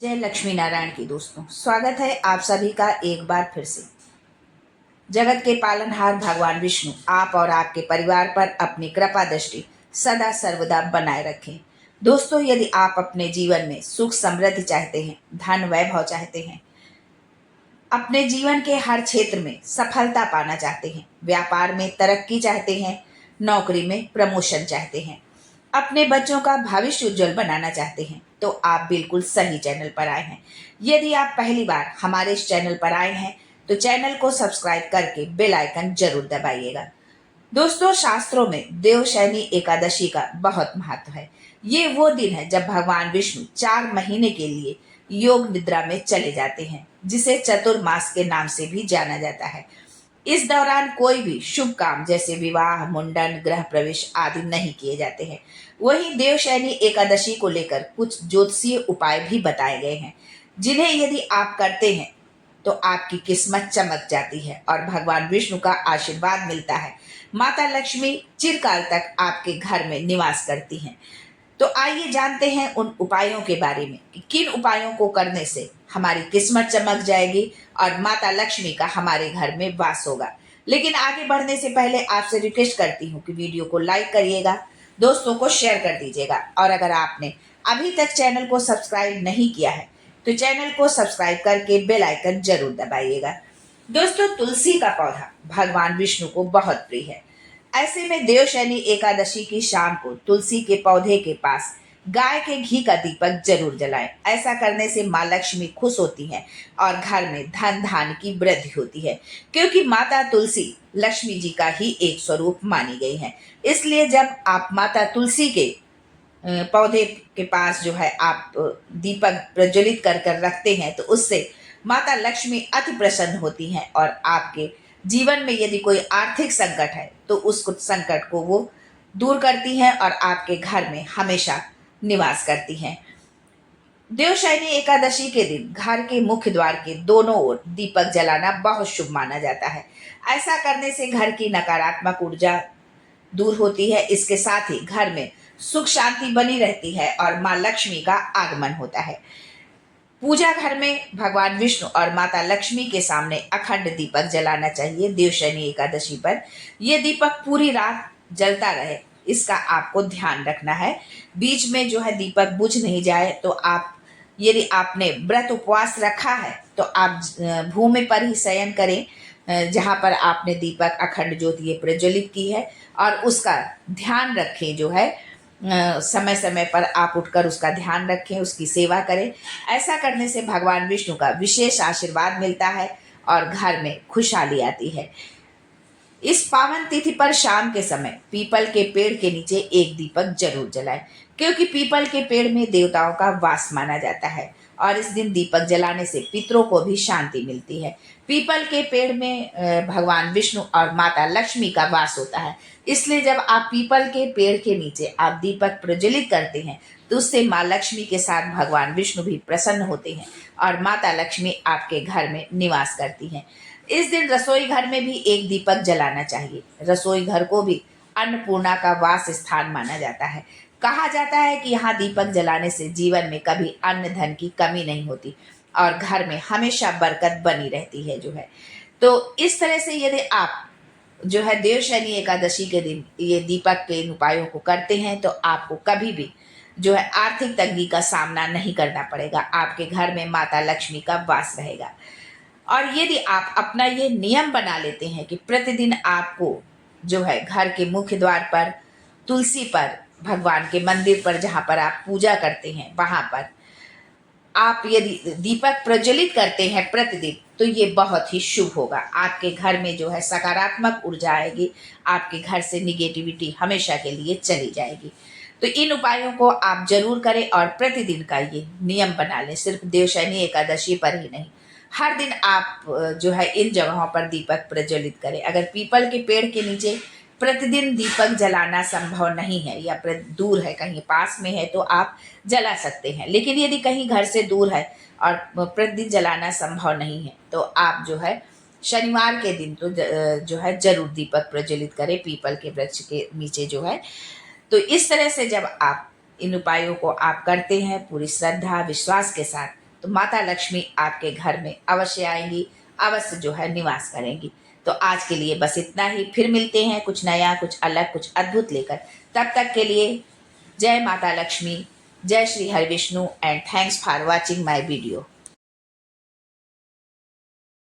जय लक्ष्मी नारायण की दोस्तों, स्वागत है आप सभी का एक बार फिर से। जगत के पालनहार भगवान विष्णु आप और आपके परिवार पर अपनी कृपा दृष्टि सदा सर्वदा बनाए रखें। दोस्तों, यदि आप अपने जीवन में सुख समृद्धि चाहते हैं, धन वैभव चाहते हैं, अपने जीवन के हर क्षेत्र में सफलता पाना चाहते हैं, व्यापार में तरक्की चाहते हैं, नौकरी में प्रमोशन चाहते हैं, अपने बच्चों का भविष्य उज्जवल बनाना चाहते हैं, तो आप बिल्कुल सही चैनल पर आए हैं। यदि आप पहली बार हमारे इस चैनल पर आए हैं तो चैनल को सब्सक्राइब करके बेल आइकन जरूर दबाइएगा। दोस्तों, शास्त्रों में देवशयनी एकादशी का बहुत महत्व है। ये वो दिन है जब भगवान विष्णु 4 महीने के लिए योग निद्रा में चले जाते हैं, जिसे चतुर्मास के नाम से भी जाना जाता है। इस दौरान कोई भी शुभ काम जैसे विवाह, मुंडन, गृह प्रवेश आदि नहीं किए जाते हैं। वहीं देवशयनी एकादशी को लेकर कुछ ज्योतिषीय उपाय भी बताए गए हैं, जिन्हें यदि आप करते हैं तो आपकी किस्मत चमक जाती है और भगवान विष्णु का आशीर्वाद मिलता है। माता लक्ष्मी चिरकाल तक आपके घर में निवास करती हैं। तो आइए जानते हैं उन उपायों के बारे में कि किन उपायों को करने से हमारी किस्मत चमक जाएगी और माता लक्ष्मी का हमारे घर में वास होगा। लेकिन आगे बढ़ने से पहले आपसे रिक्वेस्ट करती हूँ कि वीडियो को लाइक करिएगा, दोस्तों को शेयर कर दीजिएगा, और अगर आपने अभी तक चैनल को सब्सक्राइब नहीं किया है तो चैनल को सब्सक्राइब करके बेल आइकन जरूर दबाइएगा। दोस्तों, तुलसी का पौधा भगवान विष्णु को बहुत प्रिय है। ऐसे में देवशयनी एकादशी की शाम को तुलसी के पौधे के पास गाय के घी का दीपक जरूर जलाएं। ऐसा करने से माँ लक्ष्मी खुश होती हैं और घर में धन धान्य की वृद्धि होती है, क्योंकि माता तुलसी लक्ष्मी जी का ही एक स्वरूप मानी गई है। इसलिए जब आप माता तुलसी के पौधे के पास जो है आप दीपक प्रज्वलित कर कर रखते हैं तो उससे माता लक्ष्मी अति प्रसन्न होती हैं और आपके जीवन में यदि कोई आर्थिक संकट है तो उस कुछ संकट को वो दूर करती हैं और आपके घर में हमेशा निवास करती हैं। देवशयनी एकादशी के दिन घर के मुख्य द्वार के दोनों ओर दीपक जलाना बहुत शुभ माना जाता है। ऐसा करने से घर की नकारात्मक ऊर्जा दूर होती है। इसके साथ ही घर में सुख शांति बनी रहती है और माँ लक्ष्मी का आगमन होता है। पूजा घर में भगवान विष्णु और माता लक्ष्मी के सामने अखंड दीपक जलाना चाहिए। देवशयनी एकादशी पर यह दीपक पूरी रात जलता रहे, इसका आपको ध्यान रखना है। बीच में जो है दीपक बुझ नहीं जाए। तो आप यदि आपने व्रत उपवास रखा है तो आप भूमि पर ही शयन करें जहाँ पर आपने दीपक अखंड ज्योति प्रज्वलित की है, और उसका ध्यान रखें। जो है समय समय पर आप उठकर उसका ध्यान रखें, उसकी सेवा करें। ऐसा करने से भगवान विष्णु का विशेष आशीर्वाद मिलता है और घर में खुशहाली आती है। इस पावन तिथि पर शाम के समय पीपल के पेड़ के नीचे एक दीपक जरूर जलाएं, क्योंकि पीपल के पेड़ में देवताओं का वास माना जाता है और इस दिन दीपक जलाने से पितरों को भी शांति मिलती है। पीपल के पेड़ में भगवान विष्णु और माता लक्ष्मी का वास होता है, इसलिए जब आप पीपल के पेड़ के नीचे आप दीपक प्रज्वलित करते हैं तो उससे माँ लक्ष्मी के साथ भगवान विष्णु भी प्रसन्न होते हैं और माता लक्ष्मी आपके घर में निवास करती हैं। इस दिन रसोई घर में भी एक दीपक जलाना चाहिए। रसोई घर को भी अन्नपूर्णा का वास स्थान माना जाता है। कहा जाता है कि यहाँ दीपक जलाने से जीवन में कभी अन्न धन की कमी नहीं होती और घर में हमेशा बरकत बनी रहती है। जो है तो इस तरह से यदि आप जो है देवशयनी एकादशी के दिन ये दीपक के इन उपायों को करते हैं तो आपको कभी भी जो है आर्थिक तंगी का सामना नहीं करना पड़ेगा। आपके घर में माता लक्ष्मी का वास रहेगा। और यदि आप अपना ये नियम बना लेते हैं कि प्रतिदिन आपको जो है घर के मुख्य द्वार पर, तुलसी पर, भगवान के मंदिर पर जहाँ पर आप पूजा करते हैं वहाँ पर आप यदि दीपक प्रज्वलित करते हैं प्रतिदिन, तो ये बहुत ही शुभ होगा। आपके घर में जो है सकारात्मक ऊर्जा आएगी, आपके घर से निगेटिविटी हमेशा के लिए चली जाएगी। तो इन उपायों को आप जरूर करें और प्रतिदिन का ये नियम बना लें। सिर्फ देवशयनी एकादशी पर ही नहीं, हर दिन आप जो है इन जगहों पर दीपक प्रज्वलित करें। अगर पीपल के पेड़ के नीचे प्रतिदिन दीपक जलाना संभव नहीं है या दूर है, कहीं पास में है, तो आप जला सकते हैं। लेकिन यदि कहीं घर से दूर है और प्रतिदिन जलाना संभव नहीं है तो आप जो है शनिवार के दिन तो जो है जरूर दीपक प्रज्वलित करें पीपल के वृक्ष के नीचे जो है। तो इस तरह से जब आप इन उपायों को आप करते हैं पूरी श्रद्धा विश्वास के साथ, तो माता लक्ष्मी आपके घर में अवश्य आएंगी, अवश्य जो है निवास करेंगी। तो आज के लिए बस इतना ही, फिर मिलते हैं कुछ नया, कुछ अलग, कुछ अद्भुत लेकर। तब तक के लिए जय माता लक्ष्मी, जय Shri Hari Vishnu, and thanks for watching my video.